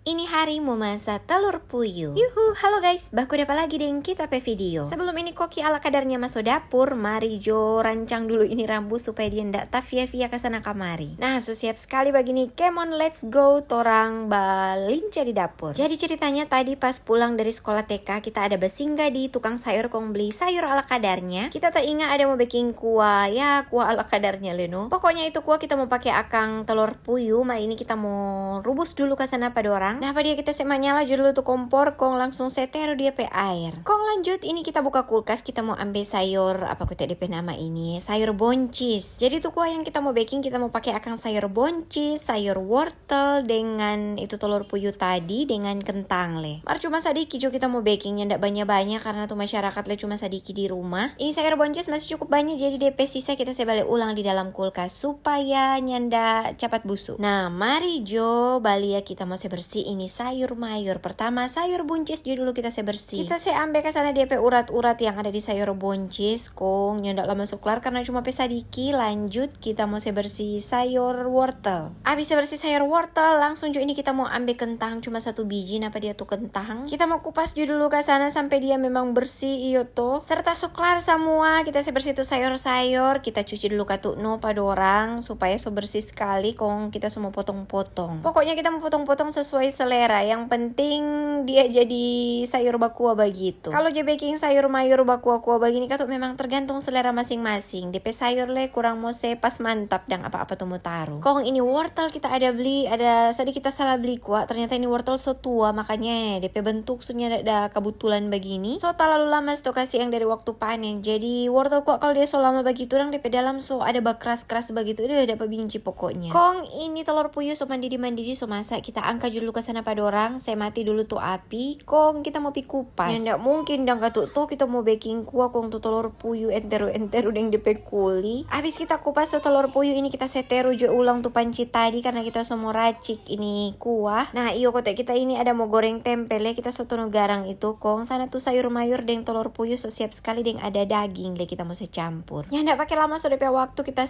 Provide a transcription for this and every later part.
Ini hari mau masak telur puyuh. Yuhu, halo guys, baku dapat lagi deng kita pe video. Sebelum ini koki ala kadarnya masuk dapur, mari jo rancang dulu ini rambut supaya dia ndak via ke sana kamari. Nah, so siap sekali begini. Come on, let's go, torang balinca di dapur. Jadi ceritanya tadi pas pulang dari sekolah TK, kita ada bersinggah di tukang sayur kong beli sayur ala kadarnya. Kita tak ingat ada mau bikin kuah, ya kuah ala kadarnya leno. Pokoknya itu kuah kita mau pakai akang telur puyuh. Mari ini kita mau rubus dulu ke sana pada orang. Nah, pada dia kita semak nyala dulu tuh kompor, kong langsung setero dia pe air. Kong lanjut ini kita buka kulkas, kita mau ambil sayur apa kita DP nama ini, sayur boncis. Jadi tuh kuah yang kita mau baking, kita mau pakai akang sayur boncis, sayur wortel dengan itu telur puyuh tadi dengan kentang le. Mar cuma sadiki jo kita mau bakingnya ndak banyak-banyak karena tuh masyarakat le cuma sadiki di rumah. Ini sayur boncis masih cukup banyak, jadi DP sisa kita sebalik ulang di dalam kulkas supaya nyanda cepat busuk. Nah, mari jo balia kita mau bersih ini sayur mayur. Pertama sayur buncis dulu kita bersih. Kita ambil ke sana dia pe urat-urat yang ada di sayur buncis, kong nyendak lama masuk kelar karena cuma pe sadiki. Lanjut kita mau bersih sayur wortel. Habis bersih sayur wortel, langsung jo ini kita mau ambil kentang cuma satu biji. Napa dia tuh kentang? Kita mau kupas dulu ke sana sampai dia memang bersih iyo tuh. Serta suklar semua. Kita bersih tuh sayur-sayur. Kita cuci dulu katukno pada orang supaya bersih sekali. Kong kita semua potong-potong. Pokoknya kita mau potong-potong sesuai selera. Yang penting dia jadi sayur bakua begitu. Kalau je baking sayur mayur bakua-kua begini katuk memang tergantung selera masing-masing. DP sayur le kurang mau pas mantap dan apa-apa tuh mau taruh. Kong ini wortel kita ada beli, ada sedikit kita salah beli kuah. Ternyata ini wortel so tua, makanya DP bentuk sunya ada kebetulan begini. So terlalu lama stokasi yang dari waktu panen. Jadi wortel kuah kalau dia so lama begitu orang DP dalam so ada keras-keras begitu. Udah dapat binci pokoknya. Kong ini telur puyuh so mandidi so masak. Kita angkat dulu ke sana pada orang. Saya mati dulu tuh api. Kong kita mau pi kupas. Ya ndak mungkin dang katuk tuh kita mau baking kuah kong tuh telur puyuh enteru deng DP kuli. Habis kita kupas tuh telur puyuh ini kita seteru jo ulang tuh panci tadi karena kita semua racik ini kuah. Nah, iyo kotek kita ini ada mau goreng tempe le, kita sotono garang itu kong sana tuh sayur mayur deng telur puyuh so siap sekali deng ada daging le kita mau campur. Ya ndak pakai lama so DP waktu kita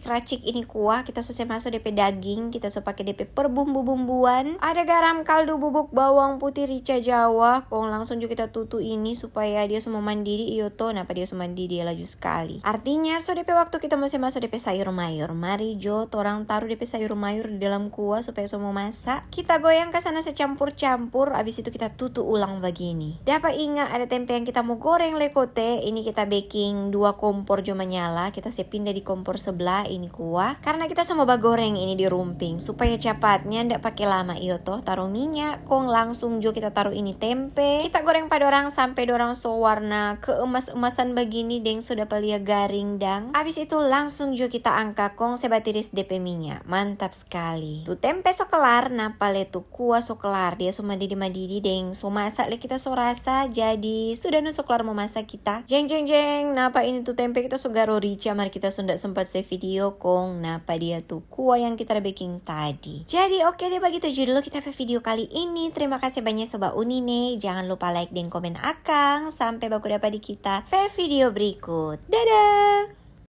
racik ini kuah, kita so masuk DP daging, kita so pakai DP perbumbu-bumbuan. Ada garam, kaldu bubuk, bawang putih, rica Jawa. Kong langsung juga kita tutu ini supaya dia semua mandiri iyo to. Napa dia semua mandiri dia laju sekali. Artinya so DP waktu kita masih masuk DP sayur mayur. Mari jo torang taruh DP sayur mayur di dalam kuah supaya semua masak. Kita goyang ke sana secampur-campur. Abis itu kita tutu ulang begini. Dapat ingat ada tempe yang kita mau goreng lekote. Ini kita baking 2 kompor jo menyala. Kita pindah di kompor sebelah ini kuah. Karena kita semua bagoreng ini di rumping supaya cepatnya ndak pakai lama iyo toh. Taruh minyak, kong langsung jo kita taruh ini tempe. Kita goreng pada orang sampai dorang so warna keemas-emasan begini deng sudah pelia garing dang. Habis itu langsung jo kita angkat kong sebatiris DP minyak. Mantap sekali. Tuh tempe so kelar, napale tuh kuah so kelar. Dia so madidi deng so masak le kita so rasa jadi sudah no so kelar mau masak kita. Jeng. Napa ini tuh tempe kita so garo rica, mari kita so ndak sempat save video kong. Napa dia tuh kuah yang kita baking tadi. Jadi oke deh begitu dulu kita video kali ini. Terima kasih banyak sobat Unine. Jangan lupa like dan komen akang. Sampai baku dapat di kita video berikut. Dadah.